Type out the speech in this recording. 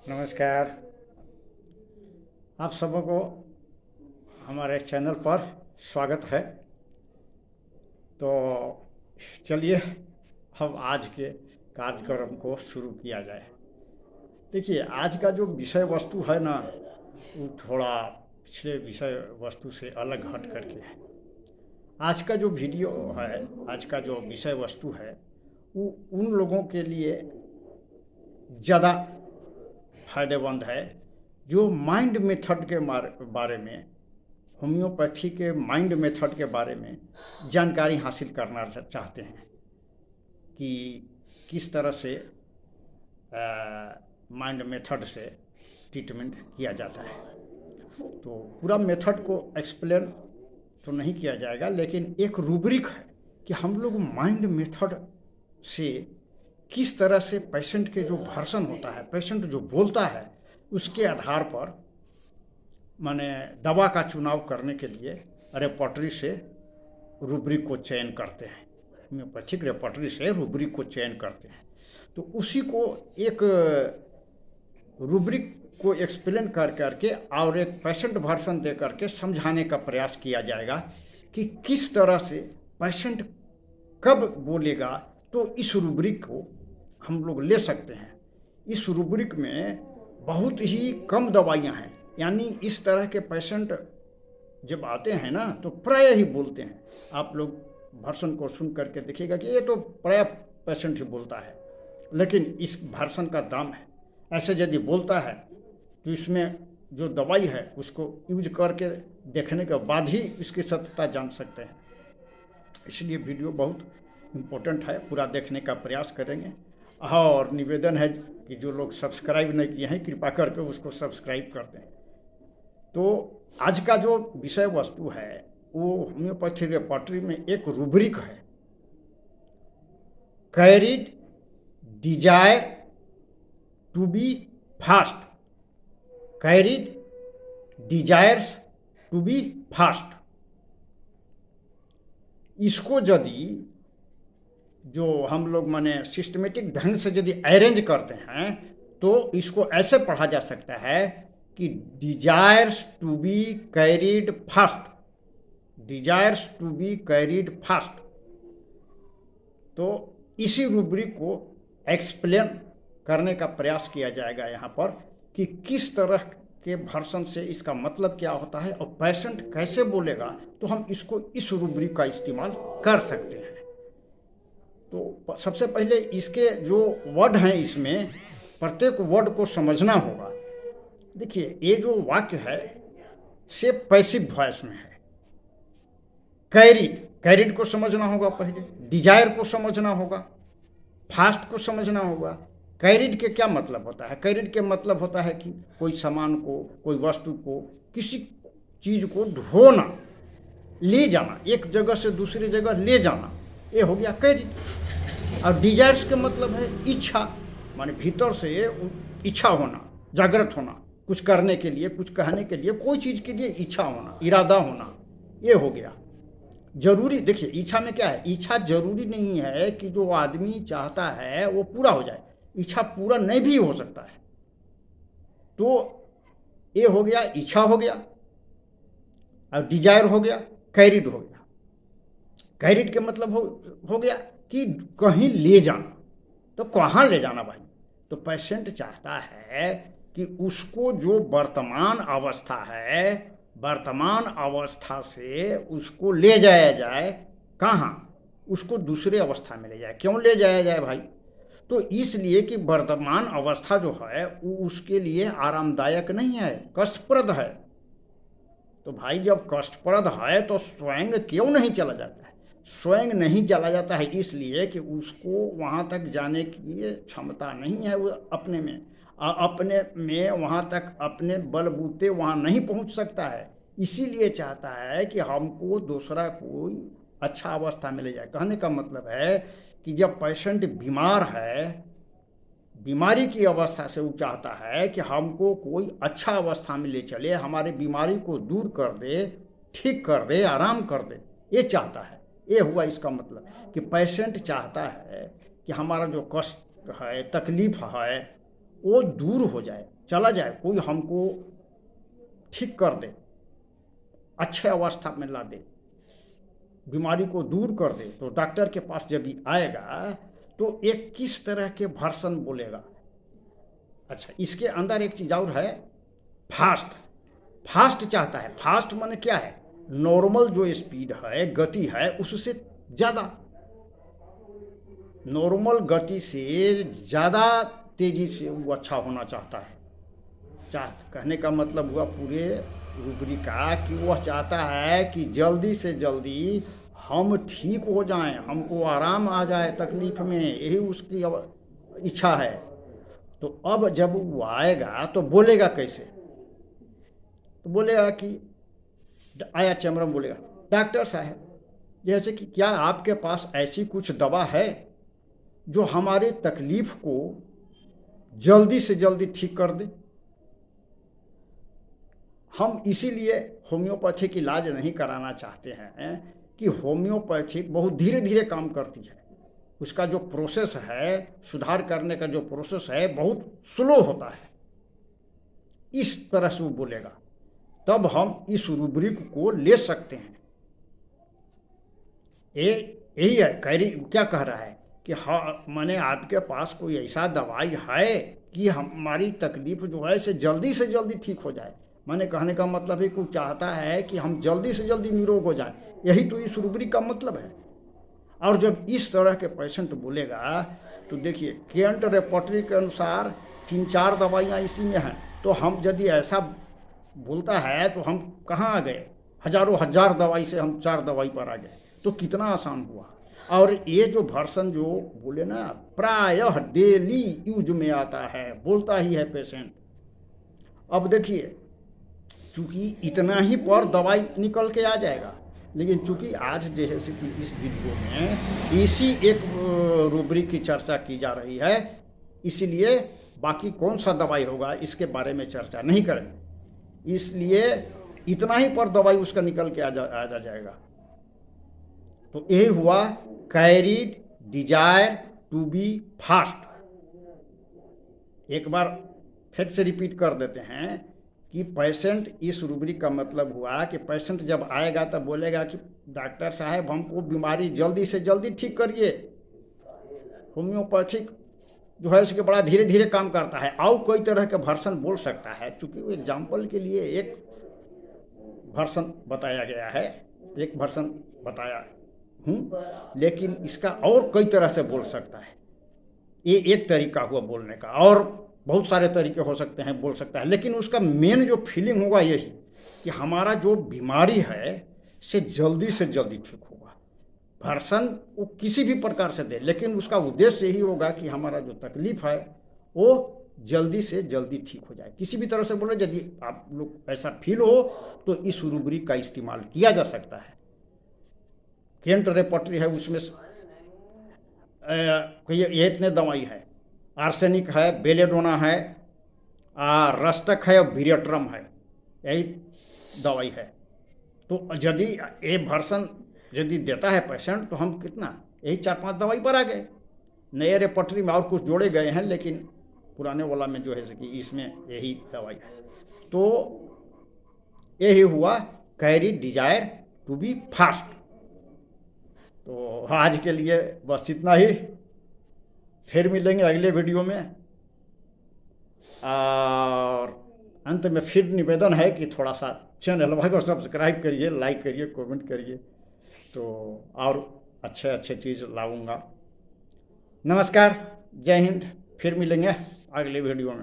नमस्कार। आप सबों को हमारे चैनल पर स्वागत है। तो चलिए अब आज के कार्यक्रम को शुरू किया जाए। देखिए, आज का जो विषय वस्तु है ना, वो थोड़ा पिछले विषय वस्तु से अलग हट करके है। आज का जो वीडियो है, आज का जो विषय वस्तु है, वो उन लोगों के लिए ज़्यादा फायदेमंद है जो माइंड मेथड के बारे में, होम्योपैथी के माइंड मेथड के बारे में जानकारी हासिल करना चाहते हैं कि किस तरह से माइंड मेथड से ट्रीटमेंट किया जाता है। तो पूरा मेथड को एक्सप्लेन तो नहीं किया जाएगा, लेकिन एक रूब्रिक है कि हम लोग माइंड मेथड से किस तरह से पेशेंट के जो वर्सन होता है, पेशेंट जो बोलता है, उसके आधार पर माने दवा का चुनाव करने के लिए रेपर्टरी से रूब्रिक को चयन करते हैं। होम्योपैथिक रेपर्टरी से रूब्रिक को चयन करते हैं। तो उसी को एक रूब्रिक को एक्सप्लेन कर करके और एक पेशेंट वर्सन दे करके समझाने का प्रयास किया जाएगा कि किस तरह से पेशेंट कब बोलेगा। तो इस रूब्रिक को हम लोग ले सकते हैं। इस रूब्रिक में बहुत ही कम दवाइयाँ हैं, यानी इस तरह के पेशेंट जब आते हैं ना तो प्राय ही बोलते हैं। आप लोग वर्सन को सुन करके देखिएगा कि ये तो प्राय पेशेंट ही बोलता है, लेकिन इस वर्सन का दाम है। ऐसे यदि बोलता है तो इसमें जो दवाई है उसको यूज करके देखने के बाद ही इसकी सत्यता जान सकते हैं। इसलिए वीडियो बहुत इम्पोर्टेंट है, पूरा देखने का प्रयास करेंगे। और निवेदन है कि जो लोग सब्सक्राइब नहीं किए हैं कृपया करके उसको सब्सक्राइब कर दें। तो आज का जो विषय वस्तु है वो होम्योपैथी रेपर्टरी में एक रूब्रिक है, carried desire to be fast. Carried desires to be fast. इसको यदि जो हम लोग माने सिस्टमेटिक ढंग से यदि अरेंज करते हैं तो इसको ऐसे पढ़ा जा सकता है कि desires to be carried fast. Desires to be carried fast. तो इसी रूब्रिक को एक्सप्लेन करने का प्रयास किया जाएगा यहाँ पर कि किस तरह के वर्सन से इसका मतलब क्या होता है और पेशेंट कैसे बोलेगा। तो हम इसको इस रूब्रिक का इस्तेमाल कर सकते हैं। तो सबसे पहले इसके जो वर्ड हैं, इसमें प्रत्येक वर्ड को समझना होगा। देखिए, ये जो वाक्य है से पैसिव वॉइस में है। कैरिड, कैरिड को समझना होगा पहले, डिजायर को समझना होगा, फास्ट को समझना होगा। कैरिड के क्या मतलब होता है? कैरिड के मतलब होता है कि कोई सामान को, कोई वस्तु को, किसी चीज़ को ढोना, ले जाना, एक जगह से दूसरी जगह ले जाना, ये हो गया कैरिड। और डिजायर्स के मतलब है इच्छा, माने भीतर से इच्छा होना, जागृत होना, कुछ करने के लिए, कुछ कहने के लिए, कोई चीज़ के लिए इच्छा होना, इरादा होना, ये हो गया। जरूरी, देखिए इच्छा में क्या है, इच्छा जरूरी नहीं है कि जो आदमी चाहता है वो पूरा हो जाए। इच्छा पूरा नहीं भी हो सकता है। तो ये हो गया, इच्छा हो गया, और डिजायर हो गया, कैरिड हो गया। कैरिड के मतलब हो गया कि कहीं ले जाना। तो कहाँ ले जाना भाई? तो पेशेंट चाहता है कि उसको जो वर्तमान अवस्था है, वर्तमान अवस्था से उसको ले जाया जाए। कहाँ? उसको दूसरे अवस्था में ले जाए। क्यों ले जाया जाए भाई? तो इसलिए कि वर्तमान अवस्था जो है वो उसके लिए आरामदायक नहीं है, कष्टप्रद है। तो भाई जब कष्टप्रद है तो स्वयं क्यों नहीं चला जाता है? स्वयं नहीं चला जाता है इसलिए कि उसको वहाँ तक जाने की क्षमता नहीं है। वो अपने में वहाँ तक अपने बलबूते वहाँ नहीं पहुँच सकता है। इसीलिए चाहता है कि हमको दूसरा कोई अच्छा अवस्था में ले जाए। कहने का मतलब है कि जब पेशेंट बीमार है, बीमारी की अवस्था से वो चाहता है कि हमको कोई अच्छा अवस्था में ले चले, हमारी बीमारी को दूर कर दे, ठीक कर दे, आराम कर दे, ये चाहता है। ये हुआ इसका मतलब कि पेशेंट चाहता है कि हमारा जो कष्ट है, तकलीफ है, वो दूर हो जाए, चला जाए, कोई हमको ठीक कर दे, अच्छे अवस्था में ला दे, बीमारी को दूर कर दे, तो डॉक्टर के पास जब भी आएगा तो एक किस तरह के वर्सन बोलेगा। अच्छा, इसके अंदर एक चीज़ और है, फास्ट। फास्ट चाहता है। फास्ट माने क्या है? नॉर्मल जो स्पीड है, गति है, उससे ज़्यादा, नॉर्मल गति से ज़्यादा तेज़ी से वो अच्छा होना चाहता है। कहने का मतलब हुआ पूरे रूबरी का कि वह चाहता है कि जल्दी से जल्दी हम ठीक हो जाएं, हमको आराम आ जाए तकलीफ में, यही उसकी इच्छा है। तो अब जब वो आएगा तो बोलेगा कैसे? तो बोलेगा कि आया चमरम बोलेगा, डॉक्टर साहब, जैसे कि क्या आपके पास ऐसी कुछ दवा है जो हमारी तकलीफ को जल्दी से जल्दी ठीक कर दे? हम इसीलिए होम्योपैथिक इलाज नहीं कराना चाहते हैं कि होम्योपैथिक बहुत धीरे धीरे काम करती है, उसका जो प्रोसेस है, सुधार करने का जो प्रोसेस है, बहुत स्लो होता है। इस तरह से वो बोलेगा, तब हम इस रूब्रिक को ले सकते हैं। यही है। कैरी क्या कह रहा है कि हाँ, मैंने आपके पास कोई ऐसा दवाई है कि हमारी तकलीफ जो है से जल्दी ठीक हो जाए। मैंने कहने का मतलब है कि वो चाहता है कि हम जल्दी से जल्दी निरोग हो जाए, यही तो इस रूब्रिक का मतलब है। और जब इस तरह के पेशेंट बोलेगा तो देखिए, केंट रेपर्टरी के अनुसार 3-4 दवाइयाँ इसी में हैं। तो हम यदि ऐसा बोलता है तो हम कहाँ आ गए? हजारों हजार दवाई से हम 4 दवाई पर आ गए, तो कितना आसान हुआ। और ये जो वर्सन जो बोले ना, प्रायः डेली यूज में आता है, बोलता ही है पेशेंट। अब देखिए, चूँकि इतना ही पर दवाई निकल के आ जाएगा, लेकिन चूँकि आज जैसे कि इस वीडियो में इसी एक रूब्रिक की चर्चा की जा रही है, इसलिए बाकी कौन सा दवाई होगा इसके बारे में चर्चा नहीं करेंगे। इसलिए इतना ही पर दवाई उसका निकल के आ जाएगा। तो यही हुआ carried desire to be fast. एक बार फिर से रिपीट कर देते हैं कि पेशेंट, इस रूब्रिक का मतलब हुआ कि पेशेंट जब आएगा तब बोलेगा कि डॉक्टर साहब, हमको बीमारी जल्दी से जल्दी ठीक करिए। होम्योपैथिक जो है इसके बड़ा धीरे धीरे काम करता है। और कोई तरह के वर्सन बोल सकता है, चूँकि वो एग्जाम्पल के लिए एक वर्सन बताया गया है, एक वर्सन बताया हूँ, लेकिन इसका और कई तरह से बोल सकता है। ये एक तरीका हुआ बोलने का, और बहुत सारे तरीके हो सकते हैं, बोल सकता है, लेकिन उसका मेन जो फीलिंग होगा यही कि हमारा जो बीमारी है से जल्दी ठीक होगा। वर्सन वो किसी भी प्रकार से दे, लेकिन उसका उद्देश्य यही होगा कि हमारा जो तकलीफ है वो जल्दी से जल्दी ठीक हो जाए। किसी भी तरह से बोले, यदि आप लोग ऐसा फील हो तो इस रूब्रिक का इस्तेमाल किया जा सकता है। केंट रेपर्टरी है, उसमें ये इतने दवाई है, आर्सेनिक है, बेलेडोना है, रस्तक है और विरेट्रम है, यही दवाई है। तो यदि ये वर्सन यदि देता है पेशेंट तो हम कितना, यही 4-5 दवाई पर आ गए। नए रेपर्टरी में और कुछ जोड़े गए हैं, लेकिन पुराने वाला में जो है कि इसमें यही दवाई है। तो यही हुआ carry desire to be fast. तो आज के लिए बस इतना ही, फिर मिलेंगे अगले वीडियो में। और अंत में फिर निवेदन है कि थोड़ा सा चैनल को सब्सक्राइब करिए, लाइक करिए, कमेंट करिए, तो और अच्छे चीज़ लाऊंगा। नमस्कार, जय हिंद, फिर मिलेंगे अगले वीडियो में।